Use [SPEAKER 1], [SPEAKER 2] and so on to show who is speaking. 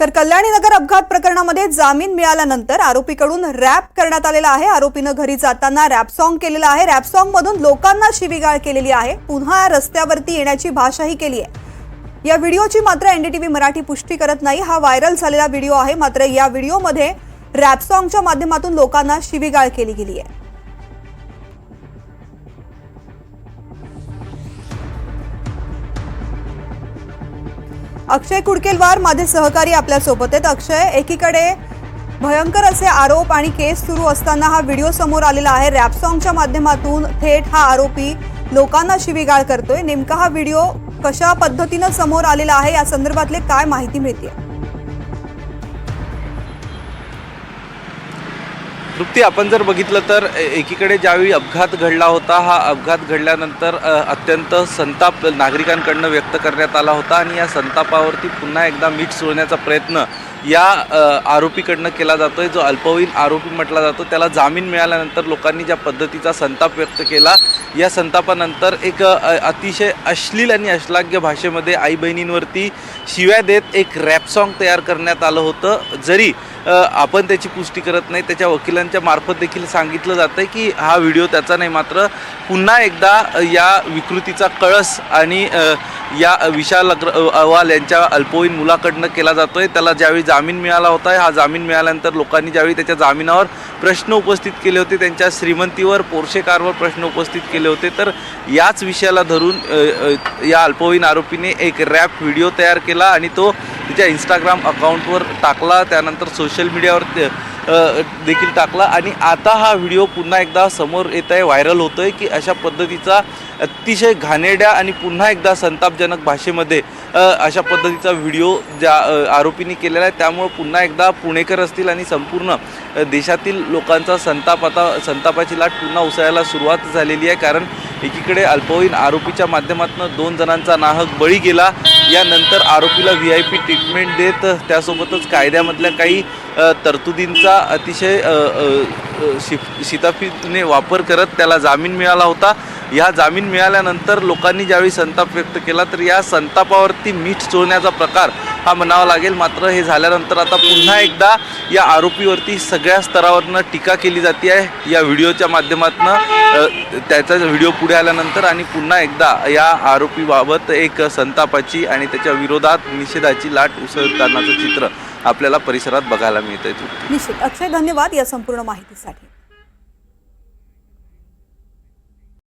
[SPEAKER 1] तर कल्याणीनगर अपघात प्रकरणामध्ये जामीन मिळाल्यानंतर आरोपीकडून रॅप करण्यात आलेला आहे। आरोपीनं घरी जाताना रॅप सॉन्ग केलेलं आहे। रॅप सॉन्ग मधून लोकांना शिवीगाळ केलेली आहे। पुन्हा रस्त्यावरती येण्याची भाषाही केली आहे। या व्हिडिओची मात्र एनडीटीव्ही मराठी पुष्टी करत नाही। हा व्हायरल झालेला व्हिडिओ आहे। मात्र या व्हिडिओमध्ये रॅप सॉन्गच्या माध्यमातून लोकांना शिवीगाळ केली गेली आहे। अक्षय कुडकेलवार माझे सहकारी आपल्या सोबत आहेत। अक्षय, एकीकडे भयंकर असे आरोप आणि केस सुरू असताना हा व्हिडिओ समोर आलेला आहे। रॅप सॉन्गच्या माध्यमातून थेट हा आरोपी लोकांना शिवीगाळ करतोय। नेमका हा व्हिडिओ कशा पद्धतीने समोर आलेला आहे या संदर्भातले काय माहिती मिळते?
[SPEAKER 2] तृप्ती, आपण जर बघितलं तर एकीकडे ज्यावेळी अपघात घडला होता, हा अपघात घडल्यानंतर अत्यंत संताप नागरिकांकडून व्यक्त करण्यात आला होता आणि या संतापावरती पुन्हा एकदा मीठ चोळण्याचा प्रयत्न या आरोपीकडनं केला जातोय। जो अल्पवयीन आरोपी म्हटला जातो, त्याला जामीन मिळाल्यानंतर लोकांनी ज्या पद्धतीचा संताप व्यक्त केला, या संतापानंतर एक अतिशय अश्लील आणि अश्लाघ्य भाषेमध्ये आई बहिणींवरती शिव्या देत एक रॅप सॉन्ग तयार करण्यात आलं होतं। जरी आपण त्याची पुष्टी करत नाही, त्याच्या वकिलांच्या मार्फत देखील सांगितलं जातं की हा व्हिडिओ त्याचा नाही, मात्र पुन्हा एकदा या विकृतीचा कळस आणि या विशाल अहवाल यांच्या अल्पवयीन मुलाकडनं केला जातोय। त्याला ज्यावेळी जामीन मिळाला होता, हा जामीन मिळाल्यानंतर लोकांनी ज्यावेळी त्याच्या जामिनावर प्रश्न उपस्थित केले होते, त्यांच्या श्रीमंतीवर, पोर्शे कारवर प्रश्न उपस्थित केले होते, तर याच विषयाला धरून या अल्पवयीन आरोपीने एक रॅप व्हिडिओ तयार केला आणि तो तिच्या इंस्टाग्राम अकाउंटवर टाकला। त्यानंतर सोशल मीडियावर देखील टाकला आणि आता हा व्हिडिओ पुन्हा एकदा समोर येत आहे, व्हायरल होतोय की अशा पद्धतीचा अतिशय घाणेरड्या आणि पुन्हा एकदा संतापजनक भाषेमध्ये अशा पद्धतीचा व्हिडिओ ज्या आरोपींनी केलेला आहे। त्यामुळे पुन्हा एकदा पुणेकर असतील आणि संपूर्ण देशातील लोकांचा संतापाची लाट पुन्हा उसळायला सुरुवात झालेली आहे। कारण एकीकडे अल्पवयीन आरोपीच्या माध्यमातून 2 जणांचा नाहक बळी गेला, यानंतर आरोपीला VIP ट्रीटमेंट देत त्यासोबतच कायद्यामधल्या काही तरतुदींचा अतिशय शिताफीने वापर करत त्याला जामीन मिळाला होता। या जामीन मिळाल्यानंतर लोकांनी ज्यावेळी संताप व्यक्त केला, तर या संतापावरती मीठ चोळण्याचा प्रकार हा म्हणावा लागेल। मात्र हे झाल्यानंतर आता पुन्हा एकदा या आरोपीवरती सगळ्या स्तरावरनं टीका केली जाते आहे या व्हिडिओच्या माध्यमातून। त्याचा व्हिडिओ पुढे आल्यानंतर आणि पुन्हा एकदा या आरोपीबाबत एक संतापाची आणि त्याच्या विरोधात निषेधाची लाट उसळतानाचं चित्र आपल्याला परिसरात बघायला मिळतंय।
[SPEAKER 1] निश्चित अक्षय, धन्यवाद या संपूर्ण माहितीसाठी।